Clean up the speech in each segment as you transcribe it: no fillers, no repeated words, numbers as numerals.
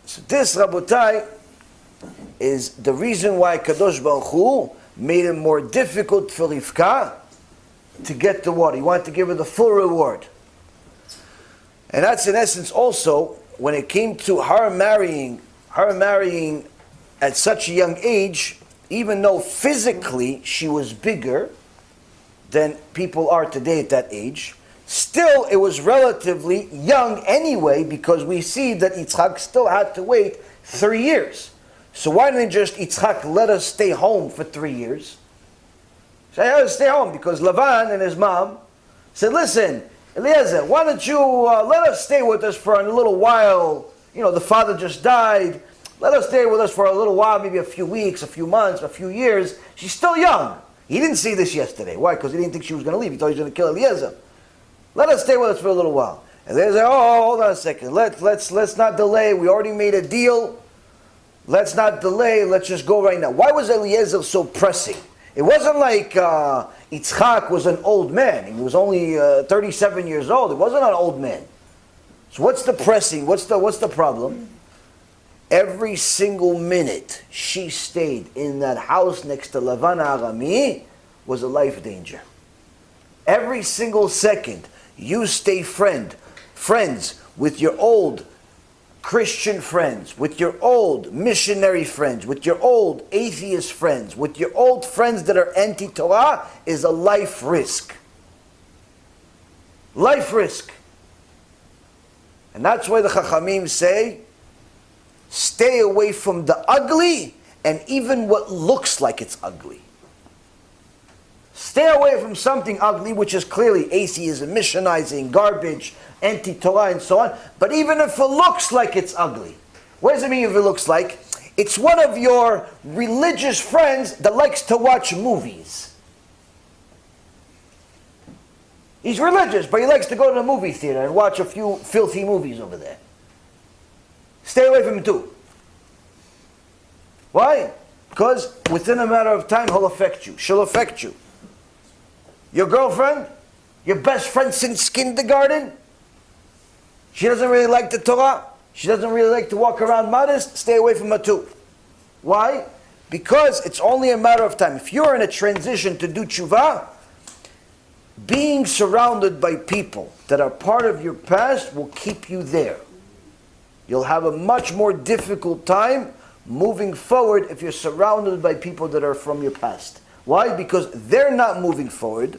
So this, Rabotai, is the reason why Kadosh Baruch Hu made it more difficult for Rivka to get the water. He wanted to give her the full reward. And that's in essence also, when it came to her marrying at such a young age, even though physically she was bigger than people are today at that age, still it was relatively young anyway, because we see that Yitzchak still had to wait 3 years. So why didn't just Yitzchak let us stay home for 3 years? So I had to stay home because Lavan and his mom said, listen, Eliezer, why don't you let us stay with us for a little while? You know, the father just died. Let us stay with us for a little while, maybe a few weeks, a few months, a few years. She's still young. He didn't see this yesterday. Why? Because he didn't think she was going to leave. He thought he was going to kill Eliezer. Let us stay with us for a little while. And they say, oh, hold on a second. Let's not delay. We already made a deal. Let's not delay. Let's just go right now. Why was Eliezer so pressing? It wasn't like Yitzchak was an old man. He was only 37 years old. It wasn't an old man. So what's the pressing? What's the problem? Every single minute she stayed in that house next to Lavan Arami was a life danger. Every single second you stay friends with your old Christian friends, with your old missionary friends, with your old atheist friends, with your old friends that are anti-Torah, is a life risk. Life risk. And that's why the Chachamim say, stay away from the ugly and even what looks like it's ugly. Stay away from something ugly, which is clearly atheism, missionizing, garbage, anti-Torah, and so on. But even if it looks like it's ugly, what does it mean if it looks like? It's one of your religious friends that likes to watch movies. He's religious, but he likes to go to the movie theater and watch a few filthy movies over there. Stay away from him too. Why? Because within a matter of time, he'll affect you. She'll affect you. Your girlfriend, your best friend since kindergarten, she doesn't really like the Torah. She doesn't really like to walk around modest. Stay away from her too. Why? Because it's only a matter of time. If you're in a transition to do TeShuva, being surrounded by people that are part of your past will keep you there. You'll have a much more difficult time moving forward if you're surrounded by people that are from your past. Why? Because they're not moving forward,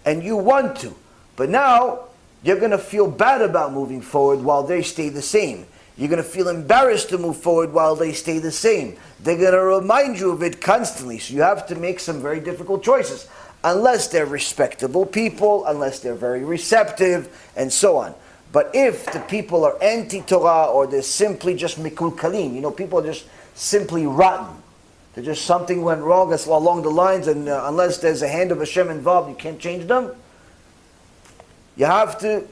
and you want to. But now, you're going to feel bad about moving forward while they stay the same. You're going to feel embarrassed to move forward while they stay the same. They're going to remind you of it constantly. So you have to make some very difficult choices. Unless they're respectable people, unless they're very receptive, and so on. But if the people are anti-Torah, or they're simply just mikulkalim, people are just simply rotten. They're just something went wrong that's along the lines, and unless there's a hand of Hashem involved, you can't change them. You have to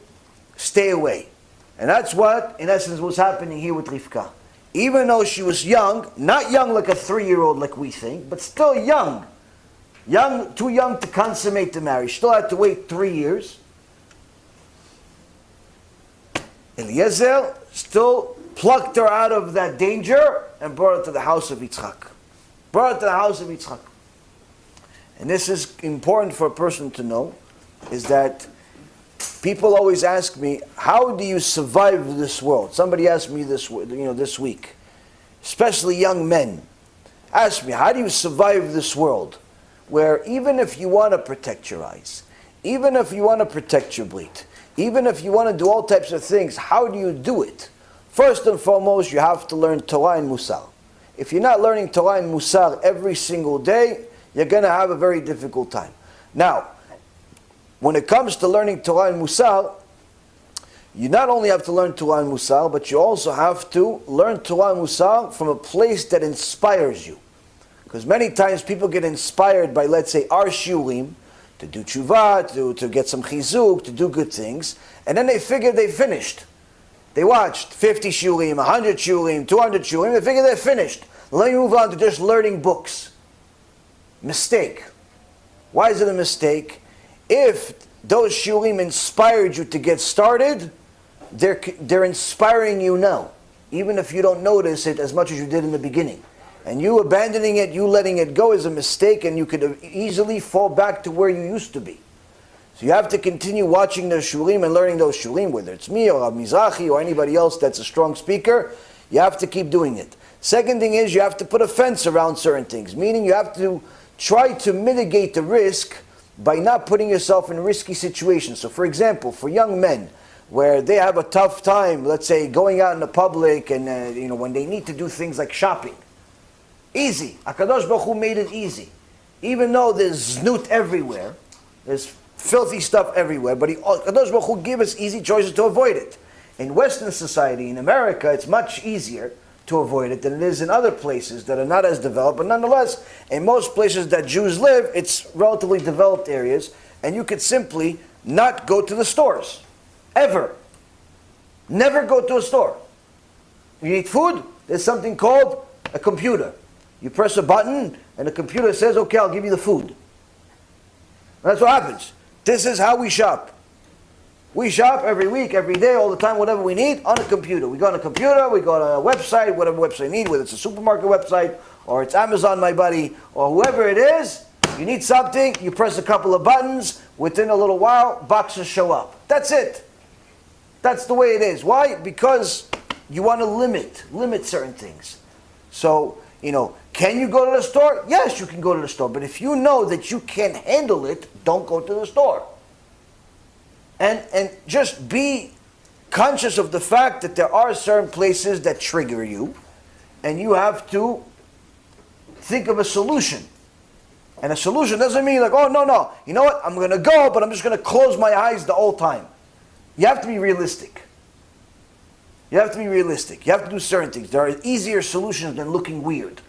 stay away. And that's what, in essence, was happening here with Rivka. Even though she was young, not young like a 3-year-old like we think, but still young. Too young to consummate the marriage. Still had to wait 3 years. Eliezer still plucked her out of that danger and brought her to the house of Yitzchak. Brought her to the house of Yitzchak. And this is important for a person to know, is that people always ask me, how do you survive this world? Somebody asked me this week, especially young men, ask me, how do you survive this world? Where even if you want to protect your eyes, even if you want to protect your blit, even if you want to do all types of things, how do you do it? First and foremost, you have to learn Torah and Musar. If you're not learning Torah and Musar every single day, you're going to have a very difficult time. Now, when it comes to learning Torah and Musar, you not only have to learn Torah and Musar, but you also have to learn Torah and Musar from a place that inspires you. Because many times people get inspired by, let's say, our shiurim, to do tshuva, to get some chizuk, to do good things, and then they figure they finished. They watched 50 shiurim, 100 shiurim, 200 shiurim, they figure they're finished. Let me move on to just learning books. Mistake. Why is it a mistake? If those shiurim inspired you to get started, they're inspiring you now. even if you don't notice it as much as you did in the beginning. And you abandoning it, you letting it go is a mistake, and you could easily fall back to where you used to be. So you have to continue watching the shurim and learning those shurim, whether it's me or Rabbi Mizrahi or anybody else that's a strong speaker. You have to keep doing it. Second thing is you have to put a fence around certain things, meaning you have to try to mitigate the risk by not putting yourself in risky situations. So for example, for young men, where they have a tough time, let's say, going out in the public and when they need to do things like shopping. Easy. HaKadosh Baruch Hu made it easy. Even though there's znut everywhere, there's filthy stuff everywhere, but HaKadosh Baruch Hu gave us easy choices to avoid it. In Western society, in America, it's much easier to avoid it than it is in other places that are not as developed, but nonetheless, in most places that Jews live, it's relatively developed areas, and you could simply not go to the stores. Ever. Never go to a store. You need food, there's something called a computer. You press a button, and the computer says, okay, I'll give you the food. That's what happens. This is how we shop. We shop every week, every day, all the time, whatever we need, on a computer. We go on a computer, we go on a website, whatever website you need, whether it's a supermarket website, or it's Amazon, my buddy, or whoever it is. You need something, you press a couple of buttons, within a little while, boxes show up. That's it. That's the way it is. Why? Because you want to limit certain things. So, can you go to the store? Yes, you can go to the store. But if you know that you can't handle it, don't go to the store. And just be conscious of the fact that there are certain places that trigger you, and you have to think of a solution. And a solution doesn't mean like, oh, no, you know what, I'm going to go, but I'm just going to close my eyes the whole time. You have to be realistic. You have to be realistic. You have to do certain things. There are easier solutions than looking weird.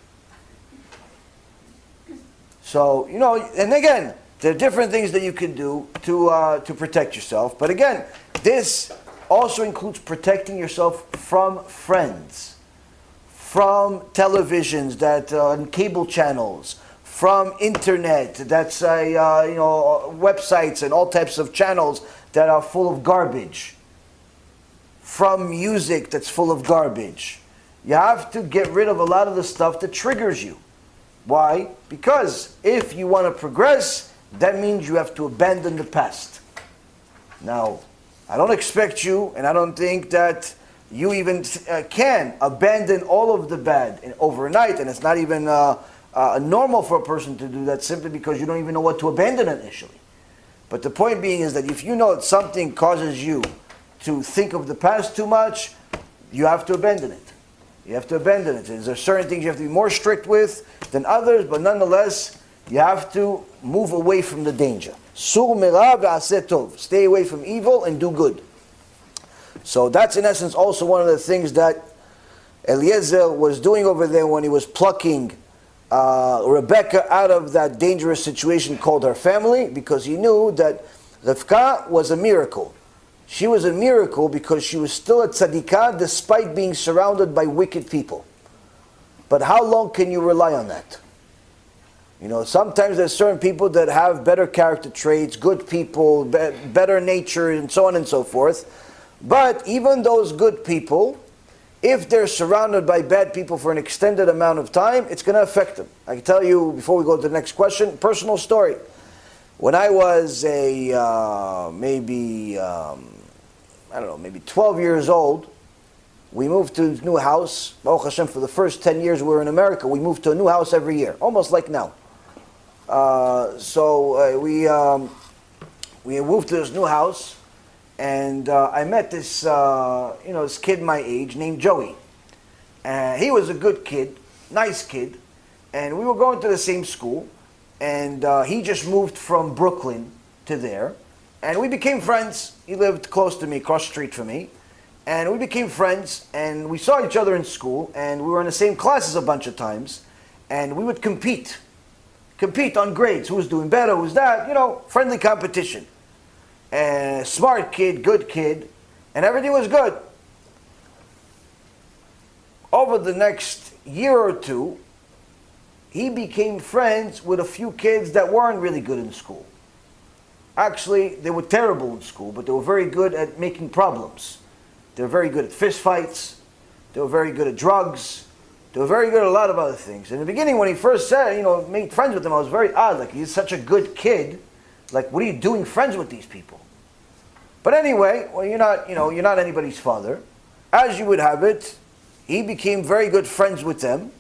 So, and again, there are different things that you can do to protect yourself. But again, this also includes protecting yourself from friends, from televisions and cable channels, from internet, that's websites and all types of channels that are full of garbage, from music that's full of garbage. You have to get rid of a lot of the stuff that triggers you. Why? Because if you want to progress, that means you have to abandon the past. Now, I don't expect you, and I don't think that you even can abandon all of the bad overnight, and it's not even normal for a person to do that simply because you don't even know what to abandon initially. But the point being is that if you know that something causes you to think of the past too much, you have to abandon it. You have to abandon it. There are certain things you have to be more strict with than others, but nonetheless, you have to move away from the danger. Sur mera ve'aseh tov. Stay away from evil and do good. So that's in essence also one of the things that Eliezer was doing over there when he was plucking Rebecca out of that dangerous situation called her family, because he knew that Rivka was a miracle. She was a miracle because she was still a tzadikah despite being surrounded by wicked people. But how long can you rely on that? Sometimes there's certain people that have better character traits, good people, better nature, and so on and so forth. But even those good people, if they're surrounded by bad people for an extended amount of time, it's going to affect them. I can tell you, before we go to the next question, personal story. When I was maybe 12 years old, we moved to a new house. Baruch Hashem, for the first 10 years we were in America, we moved to a new house every year, almost like now. We moved to this new house, and I met this this kid my age named Joey. And he was a good kid, nice kid, and we were going to the same school, and he just moved from Brooklyn to there, and we became friends. He lived close to me, across the street from me, and we became friends, and we saw each other in school, and we were in the same classes a bunch of times, and we would compete on grades, who was doing better, who's that, friendly competition. And smart kid, good kid, and everything was good. Over the next year or two, he became friends with a few kids that weren't really good in school. Actually, they were terrible in school, but they were very good at making problems. They were very good at fist fights. They were very good at drugs. They were very good at a lot of other things. In the beginning, when he first said, made friends with them, I was very odd. Like, he's such a good kid. Like, what are you doing friends with these people? But anyway, well, you're not anybody's father. As you would have it, he became very good friends with them.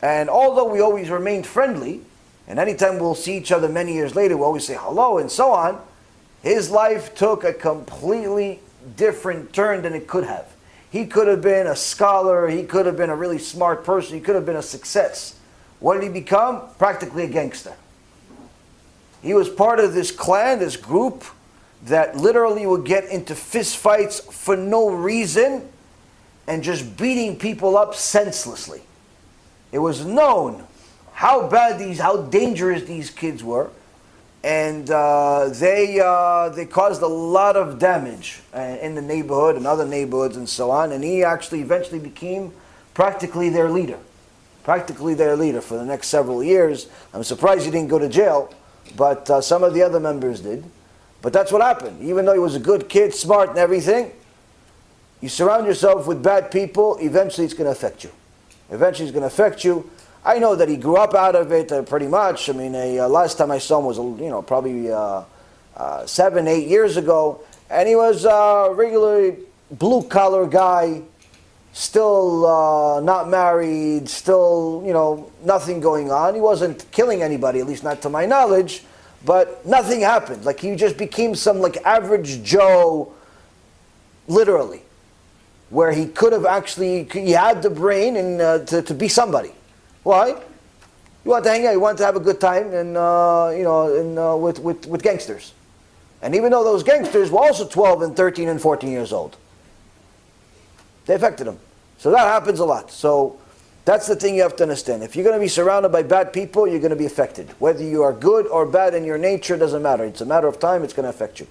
And although we always remained friendly, and anytime we'll see each other many years later, we always say hello and so on, his life took a completely different turn than it could have. He could have been a scholar, he could have been a really smart person, he could have been a success. What did he become? Practically a gangster. He was part of this clan, this group, that literally would get into fist fights for no reason and just beating people up senselessly. It was known how dangerous these kids were, and they caused a lot of damage in the neighborhood and other neighborhoods and so on, and he actually eventually became practically their leader for the next several years. I'm surprised he didn't go to jail, but some of the other members did. But that's what happened. Even though he was a good kid, smart and everything, you surround yourself with bad people, eventually it's going to affect you. Eventually it's going to affect you. I know that he grew up out of it pretty much. I mean, last time I saw him was probably 7-8 years ago, and he was a regular blue-collar guy, still not married, still, nothing going on. He wasn't killing anybody, at least not to my knowledge, but nothing happened. Like, he just became some, average Joe, literally, where he could have he had the brain and to be somebody. Why? You want to hang out, you want to have a good time, and with gangsters. And even though those gangsters were also 12 and 13 and 14 years old, they affected him. So that happens a lot. So that's the thing you have to understand. If you're going to be surrounded by bad people, you're going to be affected. Whether you are good or bad in your nature, doesn't matter. It's a matter of time, it's going to affect you.